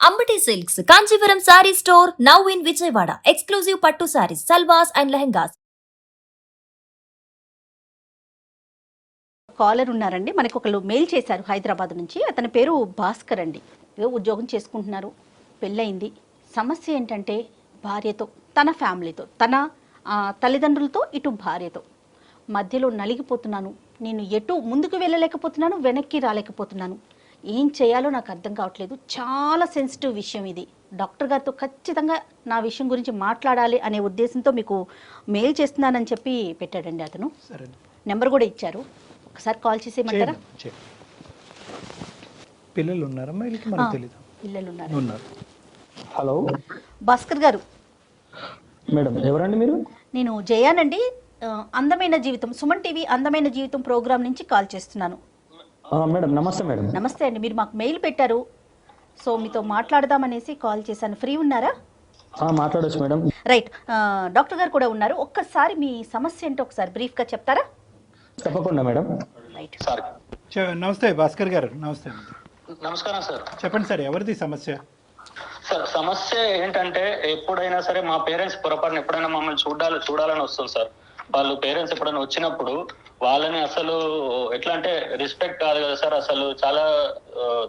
Ambati Silks, Kanchivaram Saree Store, now in Vijayawada. Exclusive Pattu Sarees, Salwas and Lehengas. కాలర్ ఉన్నారండి. మనకు ఒకళ్ళు mail చేశారు హైదరాబాద్ నుంచి. అతని పేరు భాస్కర్ అండి. ఏదో ఉద్యోగం చేసుకుంటున్నారు, పెళ్ళయింది. సమస్య ఏంటంటే భార్యతో, తన ఫ్యామిలీతో, తన తల్లిదండ్రులతో, ఇటు భార్యతో మధ్యలో నలిగిపోతున్నాను. నేను ఎటు ముందుకు వెళ్ళలేకపోతున్నాను, వెనక్కి రాలేకపోతున్నాను. ఏం చేయాలో నాకు అర్థం కావట్లేదు. చాలా సెన్సిటివ్ విషయం ఇది. డాక్టర్ గారితో ఖచ్చితంగా నా విషయం గురించి మాట్లాడాలి అనే ఉద్దేశంతో మీకు మెయిల్ చేస్తున్నానని చెప్పి పెట్టాడండి అతను. నెంబర్ కూడా ఇచ్చారు. ఒకసారి కాల్ చేసేయమంటారా? పిల్లలు ఉన్నారమ్మా? మనకు తెలీదు. పిల్లలు ఉన్నారు. హలో భాస్కర్ గారు. మేడం, ఎవరండి మీరు? నేను జయానండి. అందమైన జీవితం, సుమన్ టీవీ అందమైన జీవితం ప్రోగ్రామ్ నుంచి కాల్ చేస్తున్నాను. మేడం నమస్తే. మేడం నమస్తే అండి. మీరు మాకు మెయిల్ పెట్టారు, సో మీతో మాట్లాడదామనేసి కాల్ చేశాను. ఫ్రీ ఉన్నారా? మాట్లాడొచ్చు మేడం. రైట్. డాక్టర్ గారు కూడా ఉన్నారు. ఒక్కసారి మీ సమస్య ఏంటో ఒకసారి బ్రీఫ్గా చెప్తారా? తప్పకుండా మేడం. రైట్. నమస్తే భాస్కర్ గారు. నమస్తే. నమస్కారం సార్. చెప్పండి సార్, ఎవరిది సమస్య? సార్ సమస్య ఏంటంటే ఎప్పుడైనా సరే మా పేరెంట్స్ పొరపాటున ఎప్పుడైనా మమ్మల్ని చూడాలని వస్తుంది సార్. వాళ్ళు పేరెంట్స్ ఎప్పుడైనా వచ్చినప్పుడు వాళ్ళని అసలు ఎట్లా అంటే రెస్పెక్ట్ కాదు కదా సార్, అసలు చాలా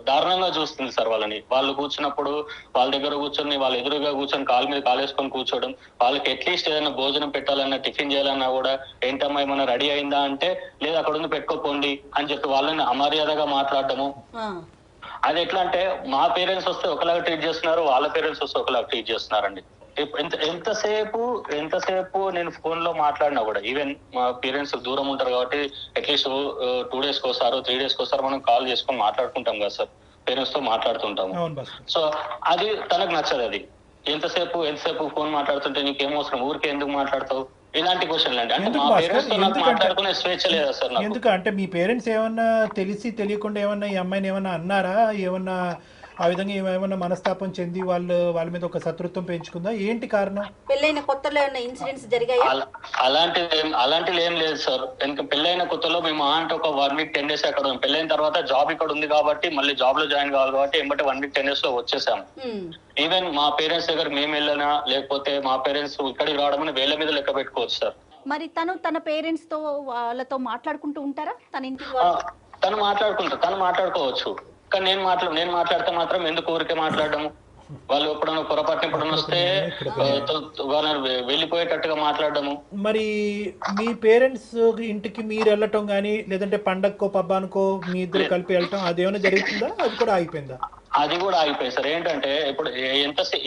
దారుణంగా చూస్తుంది సార్ వాళ్ళని. వాళ్ళు కూర్చున్నప్పుడు వాళ్ళ దగ్గర కూర్చొని, వాళ్ళ ఎదురుగా కూర్చొని కాలు మీద కాలేసుకొని కూర్చోవడం, వాళ్ళకి అట్లీస్ట్ ఏదైనా భోజనం పెట్టాలన్నా, టిఫిన్ చేయాలన్నా కూడా ఏంటమ్మా ఏమన్నా రెడీ అయిందా అంటే లేదు అక్కడ ఉంది పెట్టుకోపోండి అని చెప్పి వాళ్ళని అమర్యాదగా మాట్లాడటము. అది ఎట్లా అంటే మా పేరెంట్స్ వస్తే ఒకలాగా ట్రీట్ చేస్తున్నారు, వాళ్ళ పేరెంట్స్ వస్తే ఒకలాగా ట్రీట్ చేస్తున్నారండి. ఎంతసేపు నేను ఫోన్ లో మాట్లాడినా కూడా, ఈవెన్ మా పేరెంట్స్ దూరం ఉంటారు కాబట్టి అట్లీస్ట్ 2 days కోసారో 3 days కోసారో మనం కాల్ చేసుకొని మాట్లాడుకుంటాం కదా సార్, పేరెంట్స్ తో మాట్లాడుతుంటాము. సో అది తనకు నచ్చదు. అది ఎంతసేపు ఫోన్ మాట్లాడుతుంటే నీకేం అవసరం, ఊరికే ఎందుకు మాట్లాడతావు, ఇలాంటి క్వశ్చన్లు అండి. అంటే మా పేరెంట్స్ తో నాకు మాట్లాడుకునే స్వేచ్ఛ లేదా సార్? ఎందుకు అంటే మీ పేరెంట్స్ ఏమన్నా తెలియకుండా ఏమన్నా ఈ అమ్మాయిని ఏమన్నా అన్నారా? ఏమన్నా ఆ విధంగా ఏమైనా మనస్తాపం చెంది వాళ్ళ మీద ఒక శత్రుత్వం పెంచుకుందా? ఏంటి కారణం? పెళ్ళైన కొత్తలో ఇన్సిడెంట్స్ జరిగాయా? అలాంటిది ఏం లేదు సార్. ఎందుకంటే పెళ్ళైన కొత్తలో మేము అంటే ఒక 1 week 10 days అక్కడ ఉన్నాం. పెళ్ళైన తర్వాత జాబ్ ఇక్కడ ఉంది కాబట్టి మళ్ళీ జాబ్ లో జాయిన్ కావాలి కాబట్టి ఎంబటి 1 week 10 days లో వచ్చేసాము. ఈవెన్ మా పేరెంట్స్ దగ్గర మేము వెళ్ళినా లేకపోతే మా పేరెంట్స్ ఇక్కడికి రావడం వేళ్ళ మీద లెక్క పెట్టుకోవచ్చు సార్. మరి తన పేరెంట్స్ తో వాళ్ళతో మాట్లాడుకుంటూ ఉంటారా? తన ఇంటికి తను మాట్లాడుకోవచ్చు, కానీ నేను మాట్లాడితే మాత్రం ఎందుకు ఊరికే మాట్లాడము? వాళ్ళు ఎప్పుడన్నా పొరపాటున ఎప్పుడన్నా వస్తే వాళ్ళని వెళ్ళిపోయేటట్టుగా మాట్లాడము. మరి మీ పేరెంట్స్ ఇంటికి మీరు వెళ్ళటం కానీ లేదంటే పండగకో పబ్బానికో మీ ఇద్దరు కలిపి వెళ్ళటం అదేమైనా జరుగుతుందా? అది కూడా ఆగిపోయిందా? అది కూడా ఆగిపోయింది సార్. ఏంటంటే ఇప్పుడు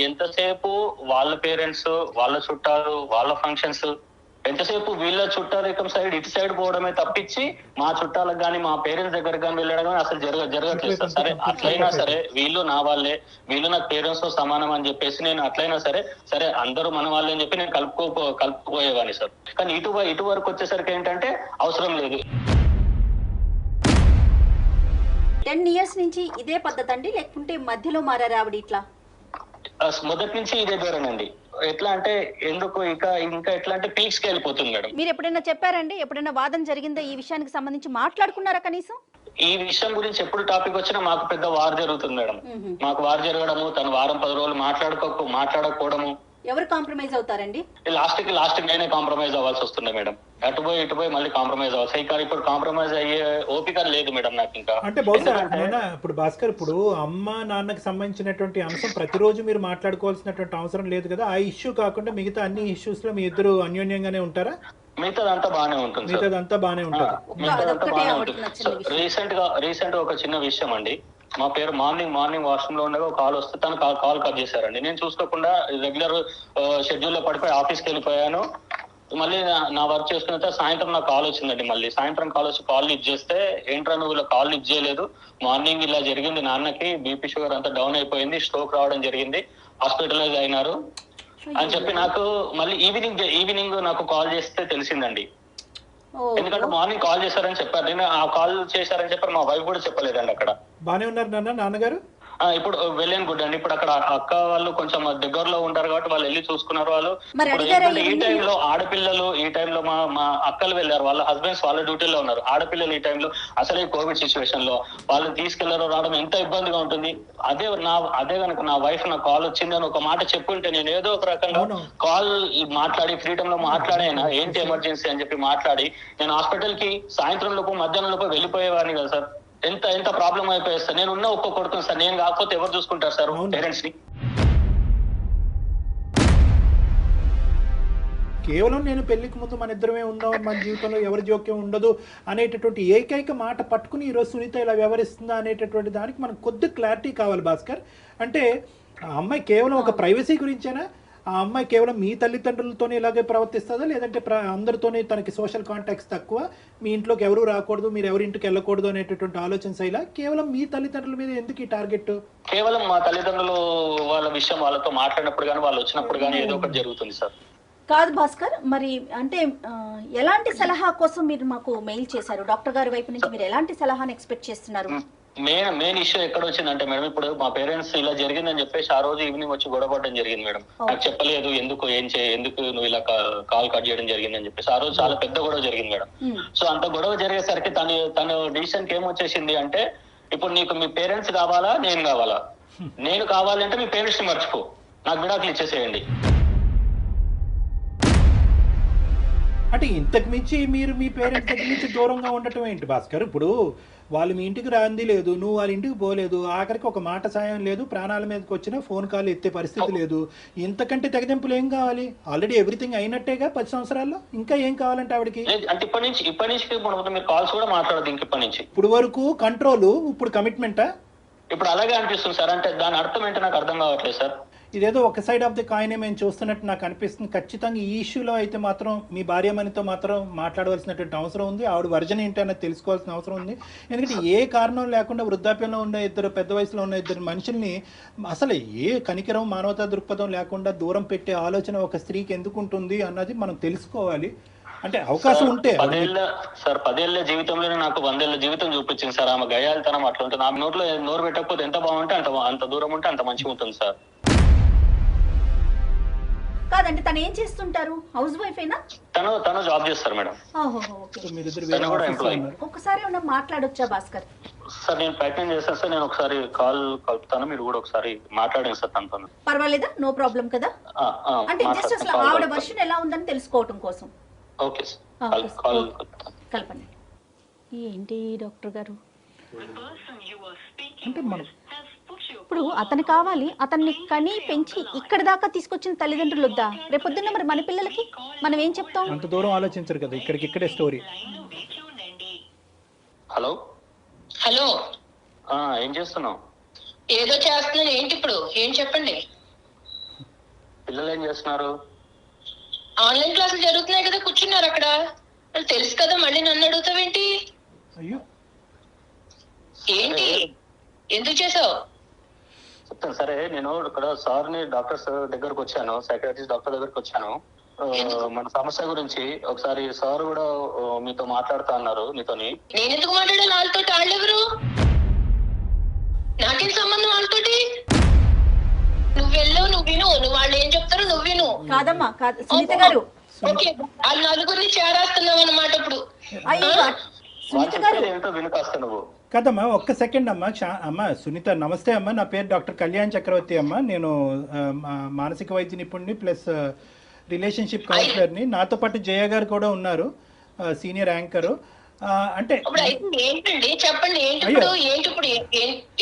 ఎంతసేపు వాళ్ళ పేరెంట్స్, వాళ్ళ చుట్టాలు, వాళ్ళ ఫంక్షన్స్, ఎంతసేపు వీళ్ళ చుట్టాలు సైడ్ ఇటు సైడ్ పోవడమే తప్పించి మా చుట్టాలకు కానీ మా పేరెంట్స్ దగ్గర కానీ వెళ్ళడం కానీ అసలు జరగట్లేదు సార్. సరే అట్లయినా సరే వీళ్ళు నా వాళ్ళే, వీళ్ళు నాకు పేరెంట్స్ తో సమానం అని చెప్పేసి నేను అట్లయినా సరే అందరూ మన వాళ్ళే అని చెప్పి నేను కలుపుకోపోయేవాడిని సార్. కానీ ఇటు వరకు వచ్చేసరికి ఏంటంటే అవసరం లేదు. 10 years నుంచి ఇదే పద్ధతి అండి, లేకుంటే మధ్యలో మారారా ఆవిడ? ఇట్లా మొదటి నుంచి ఇదే ధోరణి. ఎట్లా అంటే ఎందుకు ఇంకా ఎట్లా అంటే పీక్స్ కి వెళ్ళిపోతుంది మేడం. మీరు ఎప్పుడైనా చెప్పారండి? ఎప్పుడైనా వాదన జరిగిందా ఈ విషయానికి సంబంధించి? మాట్లాడుకున్నారా కనీసం? ఈ విషయం గురించి ఎప్పుడు టాపిక్ వచ్చినా మాకు పెద్ద వార్ జరుగుతుంది మేడం. మాకు వార్ జరగడము, తను వారం 10 రోజులు మాట్లాడకపోవడము. ఎవరు కాంప్రమైజ్ అవుతారండి? లాస్ట్ కి నేనే కాంప్రమైజ్ అవ్వాల్సి వస్తుంది మేడం. ఇటు పోయి మళ్ళీ కాంప్రమైజ్ అవ్వాలి. కానీ ఇప్పుడు కాంప్రమైజ్ అయ్యే ఓపిక లేదు మేడం నాకు ఇంకా. అంటే బహుశా ఇప్పుడు భాస్కర్, ఇప్పుడు అమ్మ నాన్నకి సంబంధించినటువంటి అంశం ప్రతిరోజు మీరు మాట్లాడుకోవాల్సినటువంటి అవసరం లేదు కదా. ఆ ఇష్యూ కాకుండా మిగతా అన్ని ఇష్యూస్ లో మీ ఇద్దరు అన్యోన్యంగానే ఉంటారా? మిగతాదంతా బాగానే ఉంటుంది. రీసెంట్ గా ఒక చిన్న విషయం అండి. మా పేరు మార్నింగ్ వాష్రూమ్ లో ఉండగా కాల్ వస్తే తను కాల్ కట్ చేశారండి. నేను చూసుకోకుండా రెగ్యులర్ షెడ్యూల్ లో పడిపోయి ఆఫీస్కి వెళ్ళిపోయాను. మళ్ళీ నా వర్క్ చేసుకున్న తర్వాత సాయంత్రం నాకు కాల్ వచ్చిందండి. మళ్ళీ సాయంత్రం కాల్ వచ్చి కాల్ లిఫ్ట్ చేస్తే, ఏంట్రా నువ్వు ఇలా కాల్ లిఫ్ట్ చేయలేదు, మార్నింగ్ ఇలా జరిగింది, నాన్నకి బీపీ షుగర్ అంతా డౌన్ అయిపోయింది, స్ట్రోక్ రావడం జరిగింది, హాస్పిటలైజ్ అయినారు అని చెప్పి నాకు మళ్ళీ ఈవినింగ్ నాకు కాల్ చేస్తే తెలిసిందండి. ఎందుకంటే మార్నింగ్ కాల్ చేశారని చెప్పారు. నేను ఆ కాల్ చేశారని చెప్పారు, మా వైఫ్ కూడా చెప్పలేదండి. అక్కడ బానే ఉన్నారు నాన్నగారు? ఇప్పుడు వెళ్ళాను గుడ్ అండి. ఇప్పుడు అక్కడ అక్క వాళ్ళు కొంచెం దగ్గరలో ఉంటారు కాబట్టి వాళ్ళు వెళ్ళి చూసుకున్నారు. వాళ్ళు మరి ఇప్పుడు అడిగారా ఏంటంటే ఈ ఇవన్నీ? టైంలో ఆడపిల్లలు, ఈ టైంలో మా అక్కలు వెళ్ళారు, వాళ్ళ హస్బెండ్స్ వాళ్ళ డ్యూటీలో ఉన్నారు. ఆడపిల్లలు ఈ టైంలో అసలే కోవిడ్ సిచ్యువేషన్ లో వాళ్ళు తీసుకెళ్లారు రావడం ఎంత ఇబ్బందిగా ఉంటుంది. అదే కనుక నా వైఫ్ నా కాల్ వచ్చింది అని ఒక మాట చెప్పుంటే నేను ఏదో ఒక రకంగా అవును. కాల్ మాట్లాడి ఫ్రీడమ్ లో మాట్లాడైనా ఏంటి ఎమర్జెన్సీ అని చెప్పి మాట్లాడి నేను హాస్పిటల్ కి సాయంత్రం లోపు మధ్యాహ్నం లోపు వెళ్ళిపోయేవాడిని కదా సార్. ఎంత ప్రాబ్లం అయిపోయింది సార్. నేను ఉన్న ఒక్క కొడుకుని సార్, నేను కాకపోతే ఎవరు చూసుకుంటారు సార్ అవును. పేరెంట్స్ ని? కేవలం నేను పెళ్లికి ముందు మన ఇద్దరమే ఉందాం, మన జీవితంలో ఎవరి జోక్యం ఉండదు అనేటటువంటి ఏకైక మాట పట్టుకుని ఈరోజు సునీత ఇలా వ్యవహరిస్తుందా అనేటటువంటి దానికి మనకు కొద్ది క్లారిటీ కావాలి భాస్కర్. అంటే ఆ అమ్మాయి కేవలం ఒక ప్రైవసీ గురించేనా? ఆ అమ్మాయి కేవలం మీ తల్లిదండ్రులతోనే ఇలాగే ప్రవర్తిస్తుందా, లేదంటే అందరితోనే తనకి సోషల్ కాంటాక్ట్స్ తక్కువ, మీ ఇంట్లోకి ఎవరు రాకూడదు, మీరు ఎవరి ఇంటికి వెళ్ళకూడదు అనేటటువంటి ఆలోచన శైలా? కేవలం మీ తల్లిదండ్రుల మీద ఎందుకు ఈ టార్గెట్? కేవలం మా తల్లిదండ్రులు వాళ్ళ విషయం వాళ్ళతో మాట్లాడినప్పుడు కానీ వాళ్ళు వచ్చినప్పుడు కానీ ఏదో ఒకటి జరుగుతుంది సార్. కాదు భాస్కర్, మరి అంటే ఎలాంటి సలహా కోసం మీరు మాకు మెయిల్ చేశారు? డాక్టర్ గారి వైపు నుంచి మీరు ఎలాంటి సలహాను ఎక్స్పెక్ట్ చేస్తున్నారు? మెయిన్ ఇష్యూ ఎక్కడ వచ్చిందంటే మేడం, ఇప్పుడు మా పేరెంట్స్ ఇలా జరిగిందని చెప్పేసి ఆ రోజు ఈవినింగ్ వచ్చి గొడవపడడం జరిగింది మేడం. నాకు చెప్పలేదు, ఎందుకు నువ్వు ఇలా కాల్ కట్ చేయడం జరిగిందని చెప్పేసి ఆ రోజు చాలా పెద్ద గొడవ జరిగింది మేడం. సో అంత గొడవ జరిగేసరికి తన డిసిషన్ కి ఏమొచ్చేసింది అంటే, ఇప్పుడు నీకు మీ పేరెంట్స్ కావాలా నేను కావాలా? నేను కావాలంటే మీ పేరెంట్స్ ని మర్చిపో, నాకు విడాకులు ఇచ్చేసేయండి. అంటే ఇంతకు మించి మీరు మీ పేరెంట్స్ దగ్గర నుంచి దూరంగా ఉండటం ఏంటి భాస్కర్? ఇప్పుడు వాళ్ళు మీ ఇంటికి రాంది లేదు, నువ్వు వాళ్ళ ఇంటికి పోలేదు, ఆఖరికి ఒక మాట సాయం లేదు, ప్రాణాల మీదకి వచ్చినా ఫోన్ కాల్ ఎత్తే పరిస్థితి లేదు. ఇంతకంటే తెగదెంపులు ఏం కావాలి? ఆల్రెడీ ఎవ్రీథింగ్ అయినట్టేగా 10 సంవత్సరాల్లో, ఇంకా ఏం కావాలంటే ఆవిడకి? అంటే ఇప్పటి నుంచి మీరు కాల్స్ కూడా మాట్లాడదు ఇంక ఇప్పటి నుంచి. ఇప్పుడు వరకు కంట్రోల్, ఇప్పుడు కమిట్మెంటా? ఇప్పుడు అలాగే అనిపిస్తుంది సార్. అంటే దాని అర్థం ఏంటో నాకు అర్థం కావట్లేదు సార్. ఇదేదో ఒక సైడ్ ఆఫ్ ది కాయిన్ మేము చూస్తున్నట్టు నాకు అనిపిస్తుంది. ఖచ్చితంగా ఈ ఇష్యూలో అయితే మాత్రం మీ భార్యమణితో మాత్రం మాట్లాడవలసినటువంటి అవసరం ఉంది. ఆవిడ వర్జన్ ఏంటి అన్నది తెలుసుకోవాల్సిన అవసరం ఉంది. ఎందుకంటే ఏ కారణం లేకుండా వృద్ధాప్యంలో ఉన్న పెద్ద వయసులో ఉన్న ఇద్దరు మనుషుల్ని అసలు ఏ కనికరం, మానవతా దృక్పథం లేకుండా దూరం పెట్టే ఆలోచన ఒక స్త్రీకి ఎందుకు ఉంటుంది అన్నది మనం తెలుసుకోవాలి. అంటే అవకాశం ఉంటే 10 ఏళ్ల జీవితంలోనే నాకు 100 ఏళ్ల జీవితం చూపించింది సార్. ఆమె గయాలితనం అట్లా ఉంటుంది. ఆమె నోట్లో నోరు పెట్టకపోతే ఎంత బాగుంటే అంత దూరం ఉంటే అంత మంచిగా ఉంటుంది సార్. కాదండి, తను ఏం చేస్తుంటారు? హౌస్ వైఫ్ అయినా? తను జాబ్ చేస్తారు మేడం. ఒకసారి ఏమన్నా మాట్లాడొచ్చా భాస్కర్? సార్ నేను ప్రయత్నం చేస్తాను సార్. నేను ఒకసారి కాల్ కలుపుతాను, మీరు కూడా ఒకసారి మాట్లాడండి సార్ తనతో. పర్వాలేదా? నో ప్రాబ్లం కదా? అంటే జస్ట్ అసలు ఆవిడ వర్షన్ ఎలా ఉందని తెలుసుకోవటం కోసం. ఓకే సార్, కాల్ కలపండి. ఏంటి డాక్టర్ గారు, అంటే మనం ఇప్పుడు అతను కావాలి, అతన్ని కని పెంచి ఇక్కడ దాకా తీసుకొచ్చిన తల్లిదండ్రులు వద్దా? రేపొద్దున్న మరి మన పిల్లలకి మనం ఏం చెప్తాం? అంత దూరం ఆలోచించరు కదా, ఇక్కడే స్టోరీ. హలో హలో, ఏం చేస్తున్నావు? ఏదో చేస్తున్నాను. ఏంటి ఇప్పుడు? ఏం చెప్పండి. పిల్లలు ఏం చేస్తున్నారు? ఆన్లైన్ క్లాసులు జరుగుతున్నాయి కదా, కూర్చున్నారు అక్కడ. వాళ్ళు తెలుసు కదా, మళ్ళీ నన్ను అడుగుతావేంటి? అయ్యో ఏంటి, ఎందుకు చేసావు? చెప్తాను సరే. నేను ఇక్కడ సార్ని డాక్టర్స్ దగ్గరకు వచ్చాను, సైకాట్రిస్ట్ డాక్టర్ దగ్గరకు వచ్చాను. మన సమస్య గురించి ఒకసారి సార్ కూడా మీతో మాట్లాడుతా అన్నారు. నీతోని నేను ఎందుకు మాట్లాడాలి వాళ్ళతో? వాళ్ళెవరు? నాకేం సంబంధం వాళ్ళతోటి? నువ్వు వెళ్ళవు, నువ్వు విను. నువ్వు వాళ్ళు ఏం చెప్తారో నువ్వు విను. కాదమ్మా, కాదు సునీత గారు. ఓకే, వాళ్ళ నలుగురిని చేరేస్తున్నావు అన్నమాట ఇప్పుడు. అయ్యో సునీత గారు, ఏంటో వినుకాస్తా నువ్వు. కదమ్మా, ఒక్క సెకండ్ అమ్మా. అమ్మ సునీత, నమస్తే అమ్మ. నా పేరు డాక్టర్ కళ్యాణ్ చక్రవర్తి అమ్మ. నేను మానసిక వైద్య నిపుణుడిని ప్లస్ రిలేషన్షిప్ కౌన్సిలర్ని. నాతో పాటు జయ గారు కూడా ఉన్నారు, సీనియర్ యాంకరు. అంటే ఏంటండి చెప్పండి, ఏంటి ఇప్పుడు?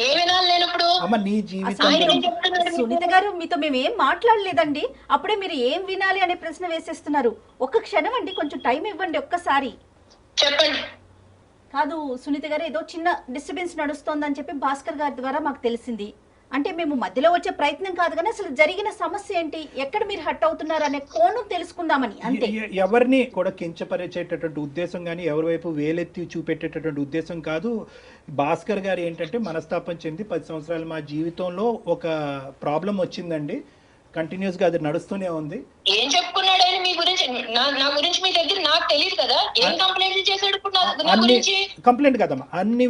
ఏ వినాలి నేను ఇప్పుడు? అమ్మ నీ జీవితం. సునీత గారు, మీతో మేము ఏం మాట్లాడలేదండి. అప్పుడే మీరు ఏం వినాలి అనే ప్రశ్న వేసేస్తున్నారు. ఒక్క క్షణం అండి, కొంచెం టైం ఇవ్వండి ఒక్కసారి. చెప్పండి. కాదు సునీత గారు, ఏదో చిన్న డిస్టర్బెన్స్ నడుస్తోందని చెప్పి భాస్కర్ గారి ద్వారా మాకు తెలిసింది. అంటే మేము మధ్యలో వచ్చే ప్రయత్నం కాదు, కానీ అసలు జరిగిన సమస్య ఏంటి, ఎక్కడ మీరు హట్ అవుతున్నారు అనే కోణం తెలుసుకుందామని అంతే. ఎవరిని కూడా కించపరిచేటటువంటి ఉద్దేశం కానీ ఎవరి వైపు వేలెత్తి చూపెట్టేటటువంటి ఉద్దేశం కాదు. భాస్కర్ గారు ఏంటంటే మనస్తాపం చెంది 10 సంవత్సరాలు మా జీవితంలో ఒక ప్రాబ్లం వచ్చిందండి, కంటిన్యూస్ గా అది నడుస్తూనే ఉంది. ఏం చెప్పుకున్నాడు ఆయన మీ గురించి? నా గురించి మీ దగ్గర నాకు తెలియదు కదా. ఏం కంప్లైంట్ చేశాడు ఇప్పుడు నా గురించి? కంప్లైంట్ కదమ్మా, అన్ని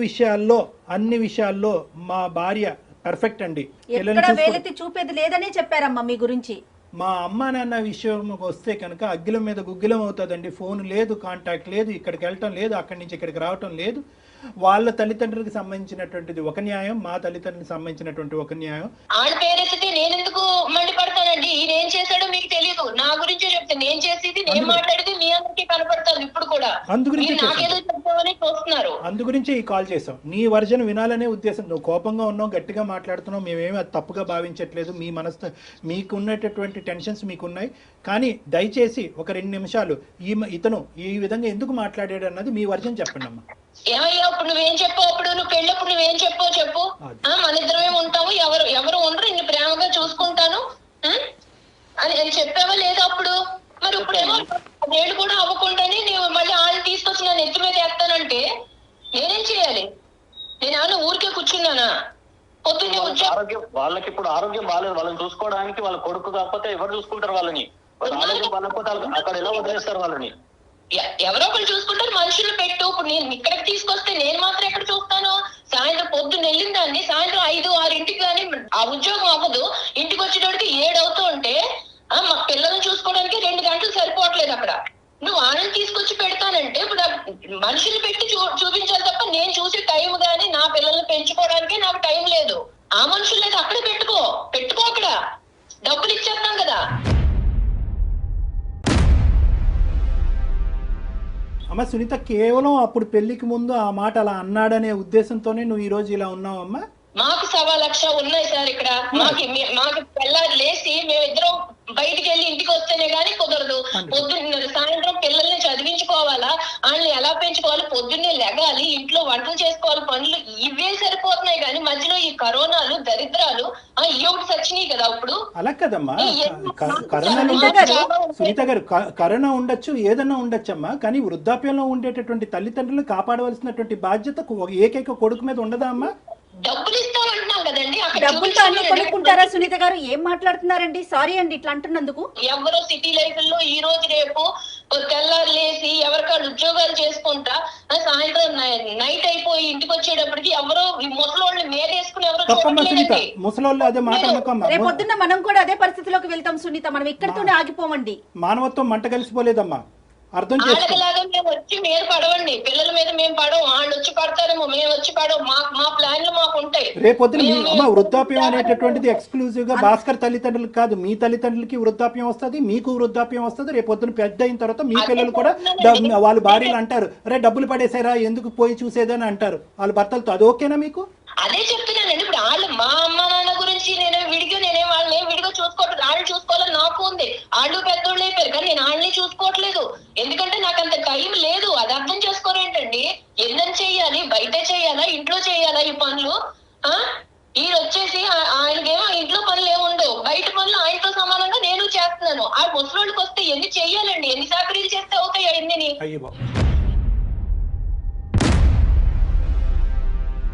విషయాల్లో మా భార్య పర్ఫెక్ట్ అండి. పిల్లల్ని ఎక్కడ చూసుకో- వేలెత్తి చూపేది లేదనే చెప్పారమ్మా మీ గురించి. మా అమ్మ నాన్న విషయం వస్తే కనుక అగ్గిలం మీద గుగ్గిలం అవుతుందండి. ఫోన్ లేదు, కాంటాక్ట్ లేదు, ఇక్కడికి వెళ్ళటం లేదు, అక్కడి నుంచి ఇక్కడికి రావటం లేదు. వాళ్ళ తల్లిదండ్రులకు సంబంధించినటువంటిది ఒక న్యాయం, మా తల్లిదండ్రులకు సంబంధించినటువంటి ఒక న్యాయం. ఆడ పేరెత్తితే నేను ఎందుకు మండిపడతానండి? ఈయన ఏం చేశాడో మీకు తెలియదు, నా గురించే చెప్తే నేను చేసేది నేను మాట్లాడేది మీ అందరికీ కనపడతాను ఇప్పుడు కూడా. అందు గురించి మీరు నాకేదో చెప్తామని చూస్తున్నారు. అందు గురించే ఈ కాల్ చేసాం. నీ వర్జన్ వినాలనే ఉద్దేశం. నువ్వు కోపంగా ఉన్నావు, గట్టిగా మాట్లాడుతున్నావు, మేమేమి అది తప్పుగా భావించట్లేదు. మీ మనసు మీకున్నటువంటి టెన్షన్స్ మీకున్నాయి. కానీ దయచేసి ఒక 2 నిమిషాలు ఇతను ఈ విధంగా ఎందుకు మాట్లాడాడు అన్నది మీ వర్జన్ చెప్పండి అమ్మా. ఏమయ్యా ఇప్పుడు నువ్వేం చెప్పావు? అప్పుడు నువ్వు పెళ్ళప్పుడు నువ్వేం చెప్పావు చెప్పు. మన ఇద్దరమే ఉంటాము, ఎవరు ఉండరు, ఇన్ని ప్రేమగా చూసుకుంటాను అని చెప్పావా లేదా అప్పుడు? మరి ఇప్పుడేమో నేడు కూడా అవ్వకుండానే నీవు మళ్ళీ ఆళ్ళు తీసుకొచ్చి నన్ను ఎత్తి మీద వేస్తానంటే నేనేం చేయాలి? నేను ఏమన్నా ఊరికే కూర్చున్నానా? పొద్దున్నే ఆరోగ్యం వాళ్ళకి ఇప్పుడు ఆరోగ్యం బాగాలేదు, వాళ్ళని చూసుకోవడానికి వాళ్ళ కొడుకు కాకపోతే ఎవరు చూసుకుంటారు వాళ్ళని? ఆరోగ్యం బాగాలేకపోతే అక్కడ ఎలా వదిలేస్తారు వాళ్ళని? ఎవరో ఒకరు చూసుకుంటారు, మనుషులు పెట్టు. ఇప్పుడు నేను ఇక్కడికి తీసుకొస్తే నేను మాత్రం ఎక్కడ చూస్తాను? సాయంత్రం పొద్దున్న వెళ్ళిన దాన్ని సాయంత్రం 5, 6 కానీ ఆ ఉద్యోగం అవ్వదు. ఇంటికి వచ్చేటోడికి 7 అవుతూ ఉంటే మా పిల్లల్ని చూసుకోవడానికి 2 గంటలు సరిపోవట్లేదు అక్కడ. నువ్వు వాళ్ళని తీసుకొచ్చి పెడతానంటే ఇప్పుడు మనుషులు పెట్టి చూపించాలి తప్ప నేను చూసే టైం గానీ నా పిల్లల్ని పెంచుకోవడానికి నాకు టైం లేదు. ఆ మనుషులు లేదు, అక్కడే పెట్టుకో అక్కడ డబ్బులు ఇచ్చేస్తాం కదా. అమ్మ సునీత, కేవలం అప్పుడు పెళ్లికి ముందు ఆ మాట అలా అన్నాడనే ఉద్దేశంతోనే నువ్వు ఈ రోజు ఇలా ఉన్నావమ్మా? మాకు 1,00,000 ఉన్నాయి సార్ ఇక్కడ. మాకు పిల్లలు లేచి మేమిద్దరం బయటికి వెళ్ళి ఇంటికి వస్తేనే గానీ కుదరదు. పొద్దున్న సాయంత్రం పిల్లల్ని చదివించుకోవాలా, వాళ్ళని ఎలా పెంచుకోవాలి, పొద్దున్నే లెగాలి, ఇంట్లో వంటలు చేసుకోవాలి, పనులు ఇవే సరిపోతున్నాయి. కానీ మధ్యలో ఈ కరోనాలు, దరిద్రాలు ఈ ఒకటి సచ్చినాయి కదా. ఇప్పుడు అలా కదమ్మా, కరోనా సునీత గారు, కరోనా ఉండొచ్చు, ఏదన్నా ఉండొచ్చమ్మా, కానీ వృద్ధాప్యంలో ఉండేటటువంటి తల్లిదండ్రులు కాపాడవలసినటువంటి బాధ్యత ఏకైక కొడుకు మీద ఉండదా అమ్మా? డబ్బులు ఇస్తామంటున్నాం కదండి. డబ్బులతో అన్ని కొనుక్కుంటారా సునీత గారు? ఏం మాట్లాడుతున్నారండి? సారీ అండి ఇట్లా అంటున్నందుకు. ఎవరో సిటీ లైఫ్ లో ఈ రోజు రేపు తెల్లారు లేసి ఎవరికాళ్ళు ఉద్యోగాలు చేసుకుంటా సాయంత్రం నైట్ అయిపోయి ఇంటికి వచ్చేటప్పటికి ఎవరో ముసలోళ్ళు మేరేసుకుని ఎవరో చూడట్లేదండి. ముసలోళ్ళు అదే మాట అనుకోమ్మా. రేపు పొద్దున్న మనం కూడా అదే పరిస్థితిలోకి వెళ్తాం సునీత. మనం ఇక్కడితోనే ఆగిపోమండి. మానవత్వం మంట కలిసిపోలేదమ్మా, అర్థం చేసుకో. వాళ్ళకిలాగా మేము వచ్చి మీరు పడవండి, పిల్లల మీద మేము పడవు, వాళ్ళు వచ్చి పడతారేమో, మేము వచ్చి పడవు. మా ప్లాన్లు మాకు ఉంటాయి. రేపొద్దున అమ్మ వృద్ధాప్యం అనేటటువంటిది ఎక్స్క్లూజివ్ గా భాస్కర్ తల్లిదండ్రులకు కాదు, మీ తల్లిదండ్రులకి వృద్ధాప్యం వస్తుంది, మీకు వృద్ధాప్యం వస్తుంది. రేపొద్దున పెద్ద అయిన తర్వాత మీ పిల్లలు కూడా వాళ్ళ భార్యలు అంటారు, అరే డబ్బులు పడేసారా ఎందుకు పోయి చూసేదని అంటారు వాళ్ళ భర్తలతో. అది ఓకేనా మీకు? అదే చెప్తున్నానండి. ఇప్పుడు వాళ్ళు మా అమ్మ నాన్న గురించి నేనే వాళ్ళని విడిగా చూసుకోవట్లేదు. వాళ్ళు చూసుకోవాలని నాకు ఉంది. వాళ్ళు పెద్దోళ్ళు అయిపోయారు కానీ నేను వాళ్ళని చూసుకోవట్లేదు. ఎందుకంటే నాకు అంత టైం లేదు. అది అర్థం చేసుకోరేంటండి? ఎన్నని చెయ్యాలి, బయట చెయ్యాలా, ఇంట్లో చెయ్యాలా ఈ పనులు? ఈయన వచ్చేసి ఆయనకేమో ఇంట్లో పనులు ఏముండవు, బయట పనులు ఆయనతో సమానంగా నేను చేస్తున్నాను. ఆ ముసలోళ్ళకి వస్తే ఎన్ని చెయ్యాలండి? ఎన్ని సాకరీలు చేస్తే అవుతాయి అన్ని?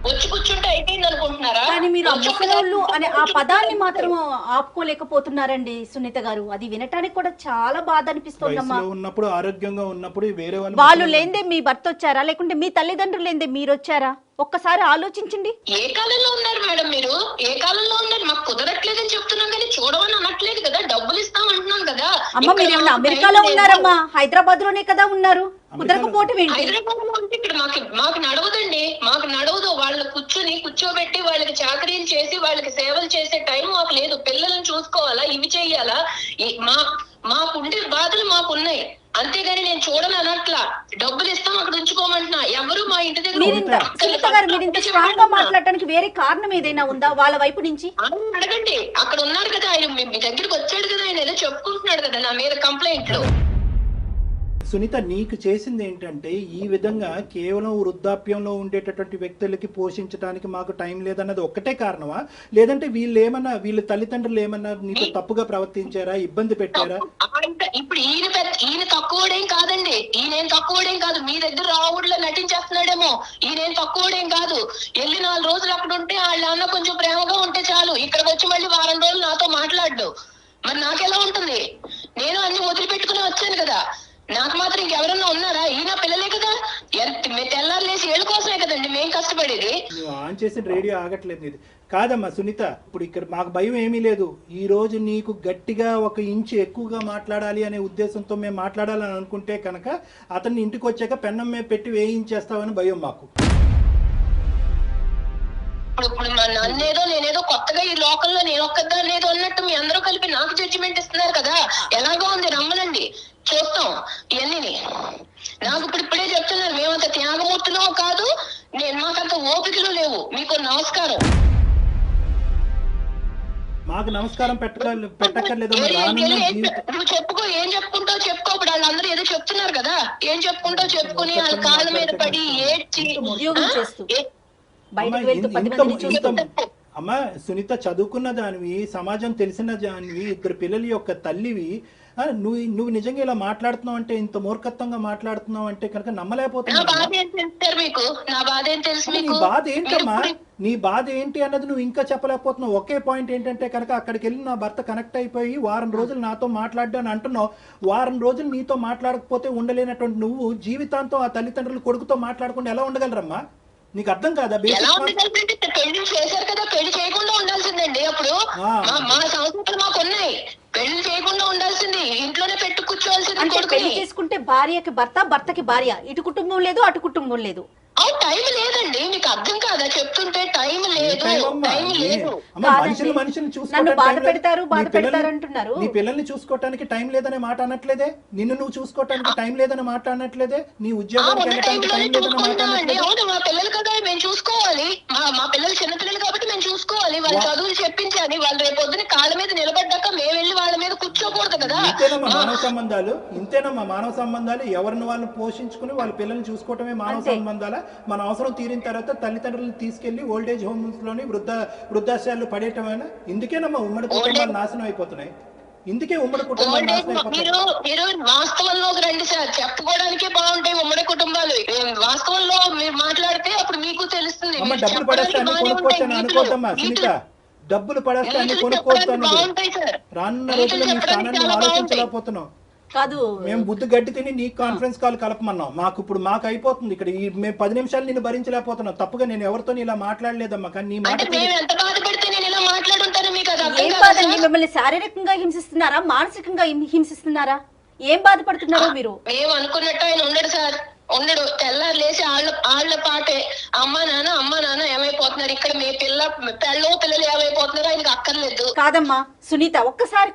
వచ్చి కూర్చుంటే అయిపోయింది అనుకుంటున్నారా? కానీ మీరు ఆ ముసలోళ్ళు అనే ఆ పదాన్ని మాత్రం ఆపుకోలేకపోతున్నారండి సునీత గారు. అది వినటానికి కూడా చాలా బాధ అనిపిస్తోందమ్మా. ఉన్నప్పుడు ఆరోగ్యంగా ఉన్నప్పుడు వేరే వాళ్ళు లేందే మీ భర్త వచ్చారా, లేకుంటే మీ తల్లిదండ్రులు లేందే మీరు వచ్చారా? ఒక్కసారి ఆలోచించండి. ఏ కాలంలో ఉన్నారు మేడం మీరు? ఏ కాలంలో ఉన్నారు? మాకు కుదరట్లేదని చెప్తున్నాం కానీ చూడమని అనట్లేదు కదా. డబ్బులు ఇస్తాం అంటున్నాం కదా. అమ్మ మీరు ఏమన్నా అమెరికాలో ఉన్నారమ్మా? హైదరాబాద్ లోనే కదా ఉన్నారు. కుదరకపోవటం ఏంటి? హైదరాబాద్ లో ఉంటే ఇక్కడ మాకు నడవదండి. మాకు నడవదు. వాళ్ళు కూర్చోబెట్టి వాళ్ళకి చాకరీలు చేసి వాళ్ళకి సేవలు చేసే టైం మాకు లేదు. పిల్లల్ని చూసుకోవాలా, ఇవి చెయ్యాలా, మాకుండే బాధలు మాకున్నాయి. అంతేగాని నేను చూడను అనట్లా. డబ్బులు ఇస్తాం అక్కడ ఉంచుకోమంటున్నా. ఎవరు మా ఇంటి దగ్గర సునీత గారు మీరు ఇంత స్ట్రాంగ్ గా మాట్లాడటానికి వేరే కారణం ఏదైనా ఉందా వాళ్ళ వైపు నుంచి? అడగండి. అక్కడ ఉన్నారు కదా ఆయన, మీ దగ్గరికి వచ్చాడు కదా ఆయన, ఏదో చెప్పుకుంటున్నాడు కదా నా మీద కంప్లైంట్లు. సునీత, నీకు చేసింది ఏంటంటే ఈ విధంగా కేవలం వృద్ధాప్యంలో ఉండేటటువంటి వ్యక్తులకి పోషించడానికి మాకు టైం లేదన్నది ఒక్కటే కారణమా? లేదంటే వీళ్ళ తల్లిదండ్రులు ఏమన్నా నీతో తప్పుగా ప్రవర్తించారా, ఇబ్బంది పెట్టారా? ఇప్పుడు ఈయన తక్కువడేం కాదండి. ఈయనేం తక్కువడేం కాదు. మీ దగ్గర రావుడిలో నటించేస్తున్నాడేమో. ఈయనేం తక్కువడేం కాదు. వెళ్ళి 4 రోజులు అక్కడ ఉంటే వాళ్ళ అన్న కొంచెం ప్రేమగా ఉంటే చాలు. ఇక్కడికి వచ్చి మళ్ళీ 1 వారం రోజులు నాతో మాట్లాడు. మరి నాకెలా ఉంటుంది? నేను అన్ని వదిలిపెట్టుకుని వచ్చాను కదా. నాకు మాత్రం ఇంకెవరన్నా ఉన్నారా? ఈయన పిల్లలే కదా. తెల్లారు లేసి 7 కోసమే కదండి మేము కష్టపడేది. నువ్వు ఆన్ చేసిన రేడియో ఆగట్లేదు ఇది. కాదమ్మా సునీత, ఇప్పుడు ఇక్కడ మాకు భయం ఏమీ లేదు. ఈ రోజు నీకు గట్టిగా 1 ఇంచు ఎక్కువగా మాట్లాడాలి అనే ఉద్దేశంతో మేము మాట్లాడాలని అనుకుంటే కనుక అతన్ని ఇంటికి వచ్చాక పెన్నం మీద పెట్టి వేయించేస్తామని భయం మాకు. ఇప్పుడు నన్నేదో నేనేదో కొత్తగా ఈ లోకంలో నేను ఒక్కదాన్ని ఏదో అన్నట్టు మీ అందరూ కలిపి నాకు జడ్జిమెంట్ ఇస్తున్నారు కదా. ఎలాగో ఉంది, రమ్మనండి చూస్తాం ఇవన్నీ. నాకు ఇప్పుడే చెప్తున్నారు, మేమంత త్యాగమూర్తులో కాదు, మాకంత ఓపికలు లేవు. మీకు నమస్కారం. మాకు నమస్కారం పెట్టక్కర్లేదు. నువ్వు చెప్పుకో, ఏం చెప్పుకుంటావు చెప్పుకో. ఇప్పుడు వాళ్ళందరూ ఏదో చెప్తున్నారు కదా, ఏం చెప్పుకుంటావు చెప్పుకుని వాళ్ళ కాళ్ళ మీద పడి ఏడ్చి ఉద్యోగం చేస్తూ బయటకు వెళ్తూ 10 మందిని చూస్తూ. అమ్మా సునీత, చదువుకున్న దానివి, సమాజం తెలిసిన దానివి, 2 పిల్లల యొక్క తల్లివి, నువ్వు నిజంగా ఇలా మాట్లాడుతున్నావు అంటే, ఇంత మూర్ఖత్వంగా మాట్లాడుతున్నావు అంటే కనుక నమ్మలేకపోతున్నావు. నీ బాధ ఏంటమ్మా, నీ బాధ ఏంటి అన్నది నువ్వు ఇంకా చెప్పలేకపోతున్నావు. ఒకే పాయింట్ ఏంటంటే కనుక అక్కడికి వెళ్ళి నా భర్త కనెక్ట్ అయిపోయి వారం రోజులు నాతో మాట్లాడ్డాను అంటున్నావు. వారం రోజులు నీతో మాట్లాడకపోతే ఉండలేనటువంటి నువ్వు జీవితాంతం ఆ తల్లిదండ్రులు కొడుకుతో మాట్లాడకుండా ఎలా ఉండగలరమ్మా? నీకు అర్థం కాదా? పెళ్లి చేశారు కదా, పెళ్లి చేయకుండా ఉండాల్సిందండి. అప్పుడు మా సంస్కృతులు మాకు ఉన్నాయి, పెళ్లి చేయకుండా ఉండాల్సింది, ఇంట్లోనే పెట్టు కూర్చోవాల్సింది. పెళ్లి చేసుకుంటే భార్యకి భర్త, భర్తకి భార్య, ఇటు కుటుంబం లేదు అటు కుటుంబం లేదు. టైం లేదండి, మీకు అర్థం కాదా చెప్తుంటే? టైం లేదు, టైం లేదు. నన్ను బాధ పెడతారు అంటున్నారు. నీ పిల్లల్ని చూసుకోవటానికి టైం లేదనే మాట అనట్లేదే, నిన్ను నువ్వు చూసుకోవటానికి టైం లేదనే మాట అనట్లేదే, నీ ఉద్యోగానికి వెళ్ళడానికి టైం లేదనే మాట అనట్లేదే. అవును, మా పిల్లలు కదా మేము చూసుకోవాలి, మా పిల్లలు చిన్నపిల్లలు కాబట్టి మేము చూసుకోవాలి, వాళ్ళ చదువులు చెప్పించాలి. వాళ్ళు రేపు పొద్దున కాళ్ళ మీద నిలబడ్డాక మేము వెళ్ళి వాళ్ళ మీద కూర్చోకూడదు కదా. ఇంతేనమ్మా మానవ సంబంధాలు, ఎవరిని వాళ్ళు పోషించుకుని వాళ్ళ పిల్లల్ని చూసుకోవటమే మానవ సంబంధాల. మన అవసరం తీరిన తర్వాత తల్లిదండ్రులను తీసుకెళ్లి ఓల్డేజ్ హోమ్స్ లోని వృద్ధాశ్రయాలు పడేయటమైనా. ఇందుకేనమ్మా ఉమ్మడి కుటుంబాలు నాశనం అయిపోతున్నాయి. ఇందుకే ఉమ్మడి కుటుంబాలు నాశనం అయిపోతున్నాయి. మీరు వాస్తవంలోకి రండి సార్, చెప్పుకోవడానికే బాగుంటాయి ఉమ్మడి కుటుంబాలు. వాస్తవంలో మీరు మాట్లాడితే అప్పుడు మీకు తెలుస్తుంది. డబ్బులు పడేస్తే అన్ని కొనుక్కోవచ్చని అనుకోద్దమ్మా సునీత, డబ్బులు పడేస్తే అన్ని కొనుక్కోవచ్చు. రానున్న రోజుల్లో నీ స్థానాన్ని ఆలోచించలేకపోతున్నావు కాదు. మేము బుద్ధి గడ్డి తిని నీ కాన్ఫరెన్స్ కాల్ కలపమన్నాం. మాకు అయిపోతుంది ఇక్కడ. మేము 10 నిమిషాలు నిన్ను భరించలేకపోతున్నాం. తప్పుగా నేను ఎవరితో ఇలా మాట్లాడలేదమ్మా, కానీ నీ మాట ఏం బాధండి? మిమ్మల్ని శారీరకంగా హింసిస్తున్నారా, మానసికంగా హింసిస్తున్నారా? ఏం బాధపడుతున్నారో మీరు? మేము అనుకున్నట్టు ఆయన ఉండడు సార్, ఉండడు. తెల్లారు లేచి ఆళ్ళ పాటే అమ్మ నాన్న ఏమైపోతున్నారు, ఇక్కడ మీ పిల్లలు ఏమైపోతున్నారు ఆయనకి అక్కర్లేదు. కాదమ్మా సునీత, ఒక్కసారి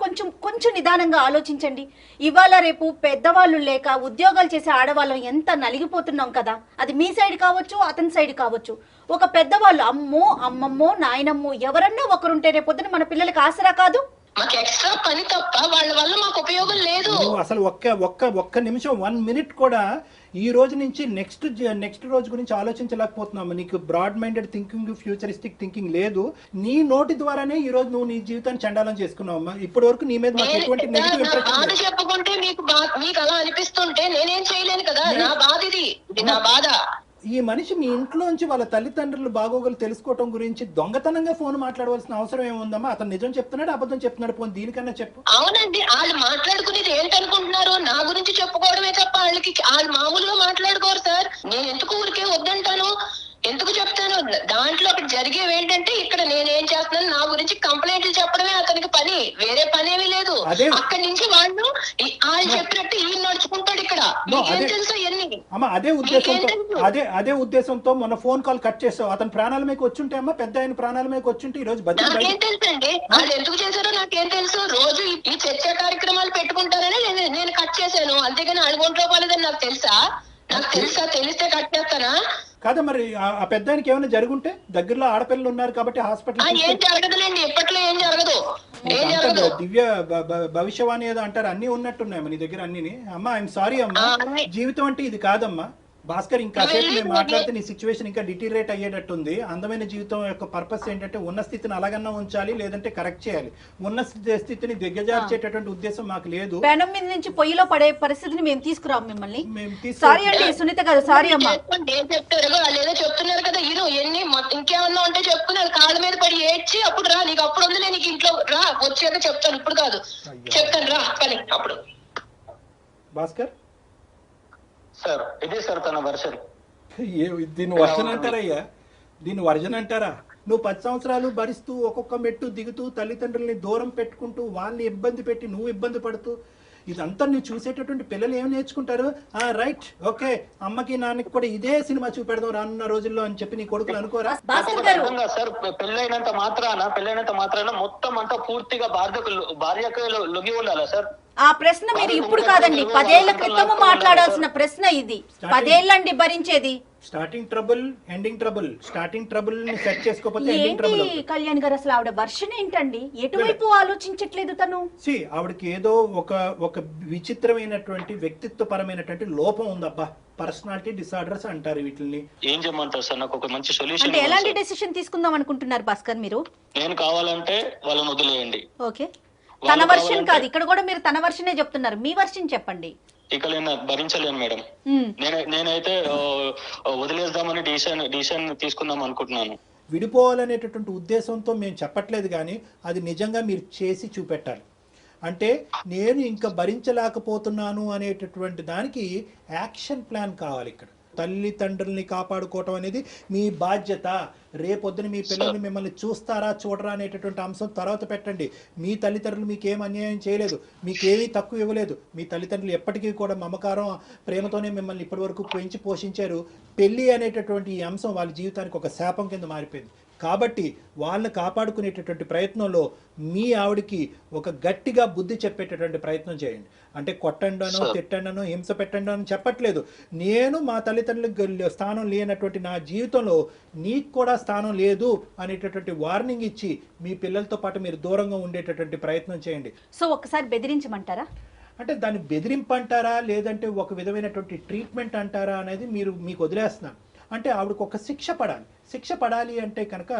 కొంచెం నిదానంగా ఆలోచించండి. ఇవాళ రేపు పెద్దవాళ్ళు లేక ఉద్యోగాలు చేసే ఆడవాళ్ళం ఎంత నలిగిపోతున్నాం కదా. అది మీ సైడ్ కావచ్చు, అతని సైడ్ కావచ్చు. ఒక పెద్దవాళ్ళు అమ్మమ్మో నాయనమ్మో ఎవరన్నా ఒకరుంటే రేపొద్దున మన పిల్లలకి ఆసరా కాదు. మాకు ఎక్స్ట్రా పని తప్ప వాళ్ళ వల్ల మాకు ఉపయోగం లేదు. అసలు ఒక్క నిమిషం 1 మినిట్ కూడా ఈ రోజు నుంచి నెక్స్ట్ రోజు గురించి ఆలోచించలేకపోతున్నాము. నీకు broad minded thinking, futuristic thinking లేదు. నీ నోటి ద్వారానే ఈ రోజు నువ్వు నీ జీవితాన్ని చండాలం చేసుకున్నావు. ఇప్పటి వరకు నీ మీద మాకు ఎటువంటి నెగటివ్ ఇంప్రెషన్ చెప్పుకుంటే మీకు అలా అనిపిస్తుంటే నేనేం చేయలేను కదా. నా బాధ ఇది నా బాధ. ఈ మనిషి మీ ఇంట్లోంచి వాళ్ళ తల్లిదండ్రులు బాగోగులు తెలుసుకోవటం గురించి దొంగతనంగా ఫోన్ మాట్లాడవలసిన అవసరం ఏముందమ్మా? అతను నిజం చెప్తున్నాడు, అబద్ధం చెప్తున్నాడు, పోనీ దీనికన్నా చెప్పు. అవునండి, వాళ్ళు మాట్లాడుకునేది ఏంటనుకుంటున్నారు? నా గురించి చెప్పుకోవడమే తప్ప వాళ్ళు మామూలుగా మాట్లాడుకోరు సార్. నేను ఎందుకు ఊరికే వద్దంటాను, ఎందుకు చెప్తాను? దాంట్లో అక్కడ జరిగేవి ఏంటంటే, ఇక్కడ నేనేం చేస్తున్నాను, నా గురించి కంప్లైంట్లు చెప్పడమే అతనికి పని, వేరే పని ఏమీ లేదు. అక్కడి నుంచి వాళ్ళు చెప్పినట్టు ఈయన నడుచుకుంటాడు ఇక్కడ. తెలుసా ఎన్ని? అదే ఉద్దేశంతో మొన్న ఫోన్ కాల్ కట్ చేసావు. అతని ప్రాణాల మీకు వచ్చుంటే అమ్మా, పెద్ద ఆయన ప్రాణాల మీకు వచ్చుంటే ఈ రోజు నాకేం తెలుసండి వాళ్ళు ఎందుకు చేశారో నాకేం తెలుసు. రోజు ఈ చర్చా కార్యక్రమాలు పెట్టుకుంటారని నేను కట్ చేశాను, అంతేగాని అడుగుంట్లో పోలేదని నాకు తెలుసా? తెలిస్తే కట్ చేస్తానా? కాదా మరి ఆ పెద్దానికి ఏమైనా జరుగుంటే, దగ్గరలో ఆడపిల్లలు ఉన్నారు కాబట్టి హాస్పిటల్ ఏం జరగదులేండి, ఎప్పట్లో ఏం జరగదు. దివ్య భవిష్యవాణి ఏదో అంటారు, అన్ని ఉన్నట్టున్నాయమ్మా నీ దగ్గర అన్ని. అమ్మా ఐఎమ్ సారీ అమ్మా, జీవితం అంటే ఇది కాదమ్మా. భాస్కర్, ఇంకా సేపు మేము మాట్లాడితే నీ సిచ్యువేషన్ ఇంకా డిటీరియేట్ అయ్యేటట్టుంది. అందమైన జీవితం యొక్క పర్పస్ ఏంటంటే ఉన్న స్థితిని అలాగన్నా ఉంచాలి, లేదంటే కరెక్ట్ చేయాలి. ఉన్న స్థితిని దిగజార్చేటటువంటి ఉద్దేశం మాకు లేదు. పెనం మీద నుంచి పొయ్యిలో పడే పరిస్థితిని మేము తీసుకురాం మిమ్మల్ని. సారీ అండి సునీత గారు, సారీ అమ్మా. చెప్తారు వాళ్ళు ఏదో చెప్తున్నారు కదా, ఎన్ని ఇంకేమన్నా ఉంటే చెప్పుకున్నారు, కాళ్ళ మీద పడి ఏడ్చి అప్పుడు రా, నీకు అప్పుడు ఉంది, నీకు ఇంట్లో రా, వచ్చాక చెప్తాను, ఇప్పుడు కాదు చెప్తాను రా పని అప్పుడు. భాస్కర్ సార్, ఇదే సార్ తన వర్షన్. దీన్ని వర్జన్ అంటారయ్యా, దీన్ని వర్జన్ అంటారా? నువ్వు 10 సంవత్సరాలు భరిస్తూ ఒక్కొక్క మెట్టు దిగుతూ తల్లిదండ్రుల్ని దూరం పెట్టుకుంటూ వాళ్ళని ఇబ్బంది పెట్టి నువ్వు ఇబ్బంది పడుతూ ఇదంతా నువ్వు చూసేటటువంటి పిల్లలు ఏమి నేర్చుకుంటారు? రైట్, ఓకే, అమ్మకి నాన్నకి కూడా ఇదే సినిమా చూపెడదాం రానున్న రోజుల్లో అని చెప్పి నీ కొడుకులు అనుకోరా? సార్ పెళ్ళైనంత మాత్రాన మొత్తం అంతా పూర్తిగా భార్యకు లొంగి ఉండాలా సార్? ఆ ప్రశ్న మీరు ఇప్పుడు కాదండి, 10 ఏళ్ల క్రితం మాట్లాడాల్సిన ప్రశ్న ఇది. 10 ఏళ్ళండి భరించేది. Starting trouble, ending trouble. Starting trouble ని సెట్ చేసుకోకపోతే ఎండింగ్ ట్రబుల్. ఏంటి కళ్యాణ్ గారు, అసలు ఆవిడ వర్షన్ ఏంటండి? ఎటువైపు ఆలోచించట్లేదు తను. ఆవిడకి ఏదో ఒక విచిత్రమైనటువంటి వ్యక్తిత్వపరమైనటువంటి లోపం ఉందబ్బా. పర్సనాలిటీ డిసార్డర్స్ అంటారు వీటిని. ఏం చేయమంటారు సార్? నాకు ఒక మంచి సొల్యూషన్. అంటే ఎలాంటి డెసిషన్ తీసుకుందాం అనుకుంటున్నారు భాస్కర్ మీరు? నేను కావాలంటే వాళ్ళని వదిలేయండి. ఓకే, తన వర్షన్ కాదు, ఇక్కడ కూడా మీరు తన వర్షనే చెప్తున్నారు. మీ వర్షన్ చెప్పండి. ఇక నేను భరించలేను మేడం. నేనైతే వదిలేద్దామని డిసిషన్ తీసుకుందాం అనుకుంటున్నాను. విడిపోవాలనేటటువంటి ఉద్దేశంతో మేము చెప్పట్లేదు, కానీ అది నిజంగా మీరు చేసి చూపెట్టాలి. అంటే నేను ఇంకా భరించలేకపోతున్నాను అనేటటువంటి దానికి యాక్షన్ ప్లాన్ కావాలి. ఇక్కడ తల్లిదండ్రుల్ని కాపాడుకోవటం అనేది మీ బాధ్యత. రేపొద్దున మీ పిల్లల్ని మిమ్మల్ని చూస్తారా చూడరా అనేటటువంటి అంశం తర్వాత పెట్టండి. మీ తల్లిదండ్రులు మీకేం అన్యాయం చేయలేదు, మీకేమీ తక్కువ ఇవ్వలేదు. మీ తల్లిదండ్రులు ఎప్పటికీ కూడా మమకారం ప్రేమతోనే మిమ్మల్ని ఇప్పటి వరకు పెంచి పోషించారు. పెళ్ళి అనేటటువంటి ఈ అంశం వాళ్ళ జీవితానికి ఒక శాపం కింద మారిపోయింది. కాబట్టి వాళ్ళని కాపాడుకునేటటువంటి ప్రయత్నంలో మీ ఆవిడికి ఒక గట్టిగా బుద్ధి చెప్పేటటువంటి ప్రయత్నం చేయండి. అంటే కొట్టండనో తిట్టండనో హింస పెట్టండో అని చెప్పట్లేదు. నేను మా తల్లిదండ్రులకు స్థానం లేనటువంటి నా జీవితంలో నీకు కూడా స్థానం లేదు అనేటటువంటి వార్నింగ్ ఇచ్చి మీ పిల్లలతో పాటు మీరు దూరంగా ఉండేటటువంటి ప్రయత్నం చేయండి. సో ఒక్కసారి బెదిరించమంటారా? అంటే దాన్ని బెదిరింపు అంటారా, లేదంటే ఒక విధమైనటువంటి ట్రీట్మెంట్ అంటారా అనేది మీకు వదిలేస్తున్నాను. అంటే ఆవిడకు ఒక శిక్ష పడాలి అంటే కనుక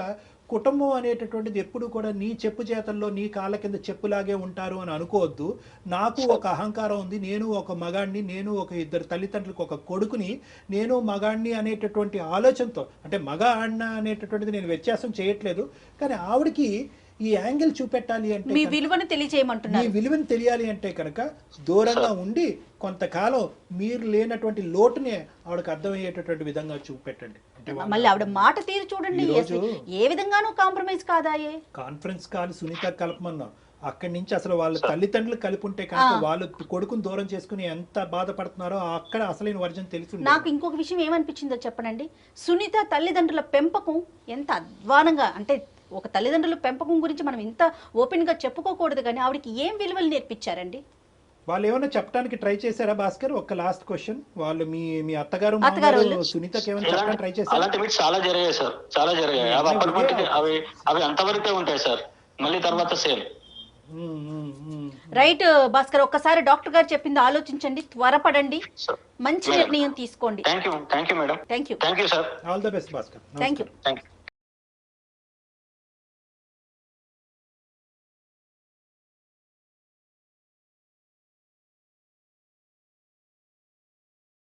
కుటుంబం అనేటటువంటిది ఎప్పుడు కూడా నీ చెప్పు చేతల్లో నీ కాళ్ళ కింద చెప్పులాగే ఉంటారు అని అనుకోవద్దు. నాకు ఒక అహంకారం ఉంది, నేను ఒక మగాడిని, నేను ఒక ఇద్దరు తల్లిదండ్రులకు ఒక కొడుకుని, నేను మగాడిని అనేటటువంటి ఆలోచనతో, అంటే మగ ఆడిన అనేటటువంటిది నేను వ్యత్యాసం చేయట్లేదు, కానీ ఆవిడకి ఈ యాంగిల్ చూపెట్టాలి అంటే, మీ విలువను తెలియజేయమంటున్నారు. మీ విలువను తెలియాలి అంటే కనుక దూరంగా ఉండి కొంతకాలం మీరు లేనటువంటి లోటునే ఆవిడకి అర్థమయ్యేటటువంటి విధంగా చూపెట్టండి. మళ్ళీ ఆవిడ మాట తీరు చూడండి, ఏ విధంగానూ కాంప్రమైజ్ కాదాయే. కాన్ఫరెన్స్ కాల్ సునీత కలపమన్నాం, అక్కడి నుంచి అసలు వాళ్ళ తల్లిదండ్రులు కలిపి ఉంటే కనుక వాళ్ళు కొడుకుని దూరం చేసుకుని ఎంత బాధపడుతున్నారో అక్కడ అసలైన వర్జన్ తెలుసు. నాకు ఇంకొక విషయం ఏమనిపించిందో చెప్పనండి. సునీత తల్లిదండ్రుల పెంపకం ఎంత అధ్వానంగా, అంటే ఒక తల్లిదండ్రుల పెంపకం గురించి మనం ఇంత ఓపెన్ గా చెప్పుకోకూడదు, కానీ ఆవిడకి ఏం విలువలు నేర్పించారండి? వాళ్ళు ఏమైనా చెప్పడానికి ట్రై చేశారా భాస్కర్? ఒక లాస్ట్ క్వశ్చన్, వాళ్ళు మీ అత్తగారు సునీతకి ఏమైనా చెప్పడానికి ట్రై చేశారు? అలాంటివి చాలా జరిగాయి సార్, చాలా జరిగాయి. అవి అప్పటికి అవి అంతవరకే ఉంటాయి సార్, మళ్ళీ తర్వాత సేమ్. రైట్ భాస్కర్, ఒక్కసారి డాక్టర్ గారు చెప్పింది ఆలోచించండి, త్వరపడండి, మంచి నిర్ణయం తీసుకోండి. Thank you madam. Thank you sir. All the best Bhaskar. Thank you.